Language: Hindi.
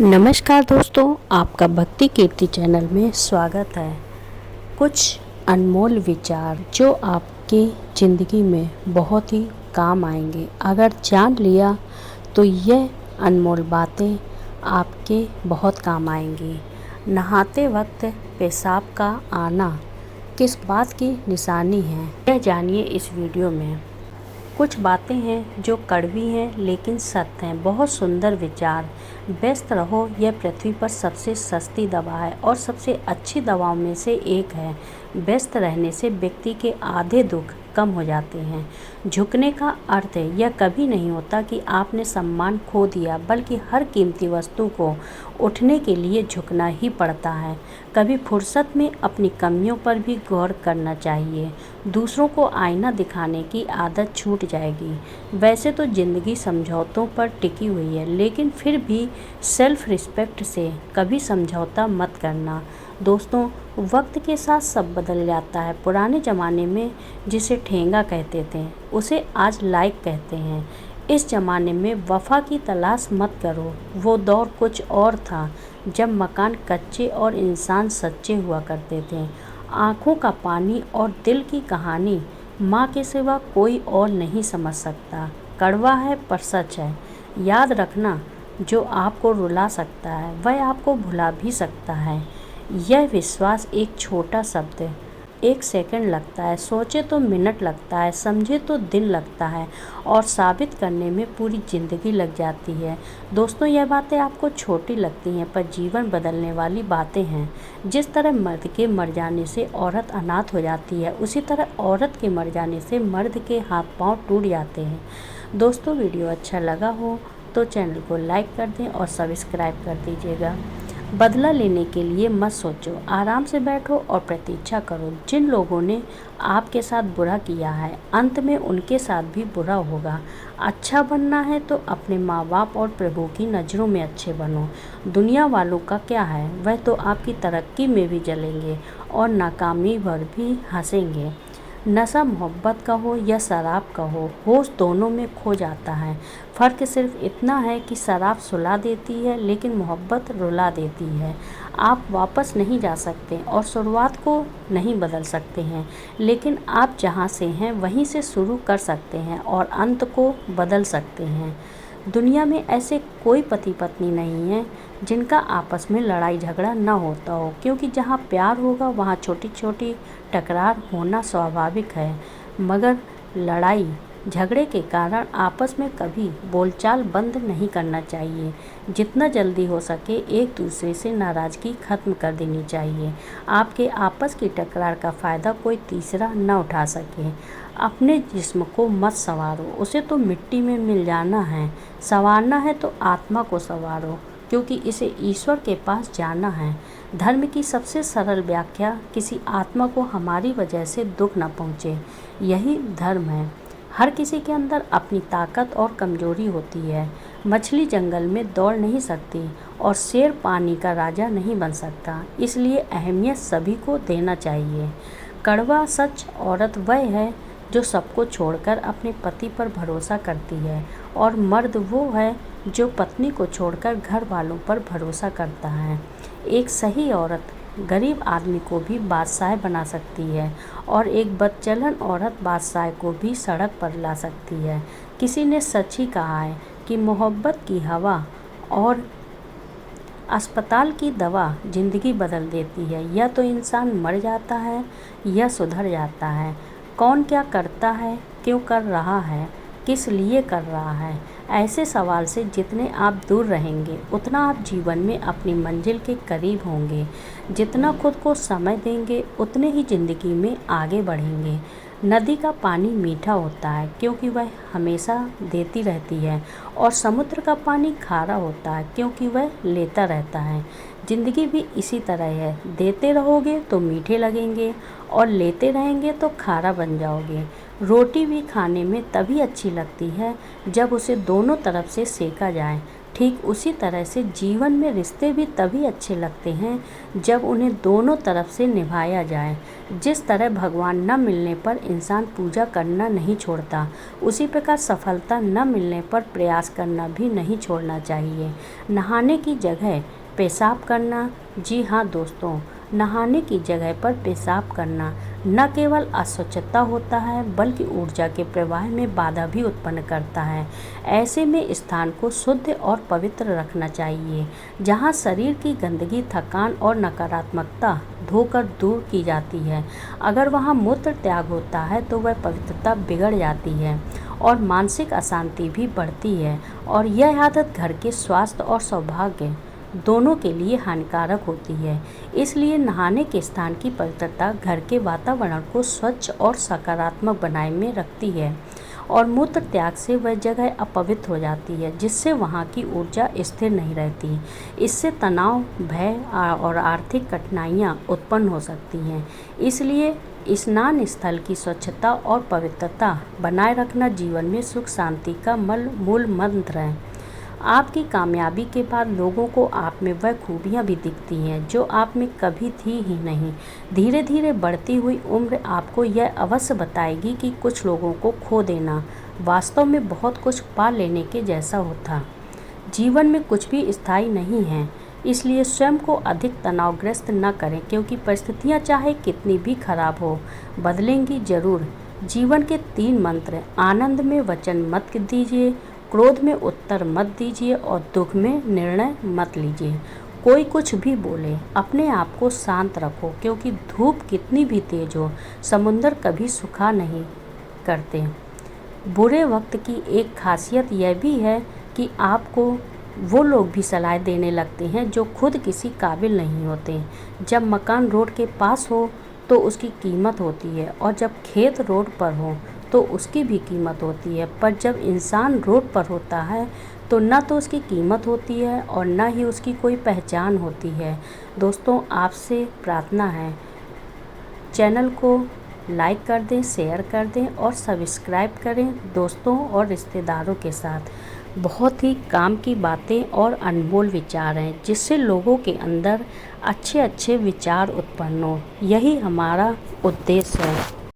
नमस्कार दोस्तों, आपका भक्ति कीर्ति चैनल में स्वागत है। कुछ अनमोल विचार जो आपके ज़िंदगी में बहुत ही काम आएंगे। अगर जान लिया तो यह अनमोल बातें आपके बहुत काम आएंगी। नहाते वक्त पेशाब का आना किस बात की निशानी है, यह जानिए इस वीडियो में। कुछ बातें हैं जो कड़वी हैं लेकिन सत्य हैं। बहुत सुंदर विचार। व्यस्त रहो, यह पृथ्वी पर सबसे सस्ती दवा है और सबसे अच्छी दवाओं में से एक है। व्यस्त रहने से व्यक्ति के आधे दुख कम हो जाते हैं। झुकने का अर्थ यह कभी नहीं होता कि आपने सम्मान खो दिया, बल्कि हर कीमती वस्तु को उठने के लिए झुकना ही पड़ता है। कभी फुर्सत में अपनी कमियों पर भी गौर करना चाहिए। दूसरों को आईना दिखाने की आदत छूट जाएगी। वैसे तो ज़िंदगी समझौतों पर टिकी हुई है, लेकिन फिर भी सेल्फ रिस्पेक्ट से कभी समझौता मत करना। दोस्तों, वक्त के साथ सब बदल जाता है। पुराने ज़माने में जिसे ठेंगा कहते थे, उसे आज लाइक कहते हैं। इस ज़माने में वफ़ा की तलाश मत करो। वो दौर कुछ और था जब मकान कच्चे और इंसान सच्चे हुआ करते थे। आँखों का पानी और दिल की कहानी माँ के सिवा कोई और नहीं समझ सकता। कड़वा है पर सच है। याद रखना, जो आपको रुला सकता है वह आपको भुला भी सकता है। यह विश्वास एक छोटा शब्द, एक सेकंड लगता है, सोचे तो मिनट लगता है, समझे तो दिन लगता है और साबित करने में पूरी ज़िंदगी लग जाती है। दोस्तों, यह बातें आपको छोटी लगती हैं पर जीवन बदलने वाली बातें हैं। जिस तरह मर्द के मर जाने से औरत अनाथ हो जाती है, उसी तरह औरत के मर जाने से मर्द के हाथ पांव टूट जाते हैं। दोस्तों, वीडियो अच्छा लगा हो तो चैनल को लाइक कर दें और सब्सक्राइब कर दीजिएगा। बदला लेने के लिए मत सोचो, आराम से बैठो और प्रतीक्षा करो। जिन लोगों ने आपके साथ बुरा किया है, अंत में उनके साथ भी बुरा होगा। अच्छा बनना है तो अपने माँ बाप और प्रभु की नज़रों में अच्छे बनो। दुनिया वालों का क्या है, वह तो आपकी तरक्की में भी जलेंगे और नाकामी पर भी हंसेंगे। नशा मोहब्बत का हो या शराब का हो, होश दोनों में खो जाता है। फ़र्क सिर्फ इतना है कि शराब सुला देती है लेकिन मोहब्बत रुला देती है। आप वापस नहीं जा सकते और शुरुआत को नहीं बदल सकते हैं, लेकिन आप जहां से हैं वहीं से शुरू कर सकते हैं और अंत को बदल सकते हैं। दुनिया में ऐसे कोई पति पत्नी नहीं है जिनका आपस में लड़ाई झगड़ा ना होता हो, क्योंकि जहाँ प्यार होगा वहाँ छोटी छोटी टकरार होना स्वाभाविक है। मगर लड़ाई झगड़े के कारण आपस में कभी बोलचाल बंद नहीं करना चाहिए। जितना जल्दी हो सके एक दूसरे से नाराज़गी ख़त्म कर देनी चाहिए। आपके आपस की टकरार का फ़ायदा कोई तीसरा न उठा सके। अपने जिस्म को मत संवारो, उसे तो मिट्टी में मिल जाना है। संवारना है तो आत्मा को संवारो, क्योंकि इसे ईश्वर के पास जाना है। धर्म की सबसे सरल व्याख्या, किसी आत्मा को हमारी वजह से दुख न पहुँचे, यही धर्म है। हर किसी के अंदर अपनी ताकत और कमजोरी होती है। मछली जंगल में दौड़ नहीं सकती और शेर पानी का राजा नहीं बन सकता, इसलिए अहमियत सभी को देना चाहिए। कड़वा सच, औरत वह है जो सबको छोड़कर अपने पति पर भरोसा करती है और मर्द वो है जो पत्नी को छोड़कर घर वालों पर भरोसा करता है। एक सही औरत गरीब आदमी को भी बादशाह बना सकती है और एक बदचलन औरत बादशाह को भी सड़क पर ला सकती है। किसी ने सच ही कहा है कि मोहब्बत की हवा और अस्पताल की दवा ज़िंदगी बदल देती है। या तो इंसान मर जाता है या सुधर जाता है। कौन क्या करता है, क्यों कर रहा है, किस लिए कर रहा है, ऐसे सवाल से जितने आप दूर रहेंगे उतना आप जीवन में अपनी मंजिल के करीब होंगे। जितना खुद को समय देंगे उतने ही ज़िंदगी में आगे बढ़ेंगे। नदी का पानी मीठा होता है क्योंकि वह हमेशा देती रहती है और समुद्र का पानी खारा होता है क्योंकि वह लेता रहता है। ज़िंदगी भी इसी तरह है, देते रहोगे तो मीठे लगेंगे और लेते रहेंगे तो खारा बन जाओगे। रोटी भी खाने में तभी अच्छी लगती है जब उसे दोनों तरफ से सेका जाए। ठीक उसी तरह से जीवन में रिश्ते भी तभी अच्छे लगते हैं जब उन्हें दोनों तरफ से निभाया जाए। जिस तरह भगवान न मिलने पर इंसान पूजा करना नहीं छोड़ता, उसी प्रकार सफलता न मिलने पर प्रयास करना भी नहीं छोड़ना चाहिए। नहाने की जगह पेशाब करना, जी हाँ दोस्तों, नहाने की जगह पर पेशाब करना न केवल अस्वच्छता होता है बल्कि ऊर्जा के प्रवाह में बाधा भी उत्पन्न करता है। ऐसे में स्थान को शुद्ध और पवित्र रखना चाहिए, जहाँ शरीर की गंदगी, थकान और नकारात्मकता धोकर दूर की जाती है। अगर वहाँ मूत्र त्याग होता है तो वह पवित्रता बिगड़ जाती है और मानसिक अशांति भी बढ़ती है, और यह आदत घर के स्वास्थ्य और सौभाग्य दोनों के लिए हानिकारक होती है। इसलिए नहाने के स्थान की पवित्रता घर के वातावरण को स्वच्छ और सकारात्मक बनाए में रखती है, और मूत्र त्याग से वह जगह अपवित्र हो जाती है, जिससे वहाँ की ऊर्जा स्थिर नहीं रहती। इससे तनाव, भय और आर्थिक कठिनाइयाँ उत्पन्न हो सकती हैं। इसलिए स्नान स्थल की स्वच्छता और पवित्रता बनाए रखना जीवन में सुख शांति का मूल मंत्र है। आपकी कामयाबी के बाद लोगों को आप में वह खूबियाँ भी दिखती हैं जो आप में कभी थी ही नहीं। धीरे धीरे बढ़ती हुई उम्र आपको यह अवश्य बताएगी कि कुछ लोगों को खो देना वास्तव में बहुत कुछ पा लेने के जैसा होता। जीवन में कुछ भी स्थायी नहीं है, इसलिए स्वयं को अधिक तनावग्रस्त न करें, क्योंकि परिस्थितियाँ चाहे कितनी भी खराब हो, बदलेंगी जरूर। जीवन के 3 मंत्र: आनंद में वचन मत दीजिए, क्रोध में उत्तर मत दीजिए और दुख में निर्णय मत लीजिए। कोई कुछ भी बोले, अपने आप को शांत रखो, क्योंकि धूप कितनी भी तेज हो, समुंदर कभी सूखा नहीं करते। बुरे वक्त की एक खासियत यह भी है कि आपको वो लोग भी सलाह देने लगते हैं जो खुद किसी काबिल नहीं होते। जब मकान रोड के पास हो तो उसकी कीमत होती है, और जब खेत रोड पर हो तो उसकी भी कीमत होती है। पर जब इंसान रोड पर होता है तो न तो उसकी कीमत होती है और न ही उसकी कोई पहचान होती है। दोस्तों, आपसे प्रार्थना है, चैनल को लाइक कर दें, शेयर कर दें और सब्सक्राइब करें दोस्तों और रिश्तेदारों के साथ। बहुत ही काम की बातें और अनमोल विचार हैं, जिससे लोगों के अंदर अच्छे अच्छे विचार उत्पन्न हो। यही हमारा उद्देश्य है।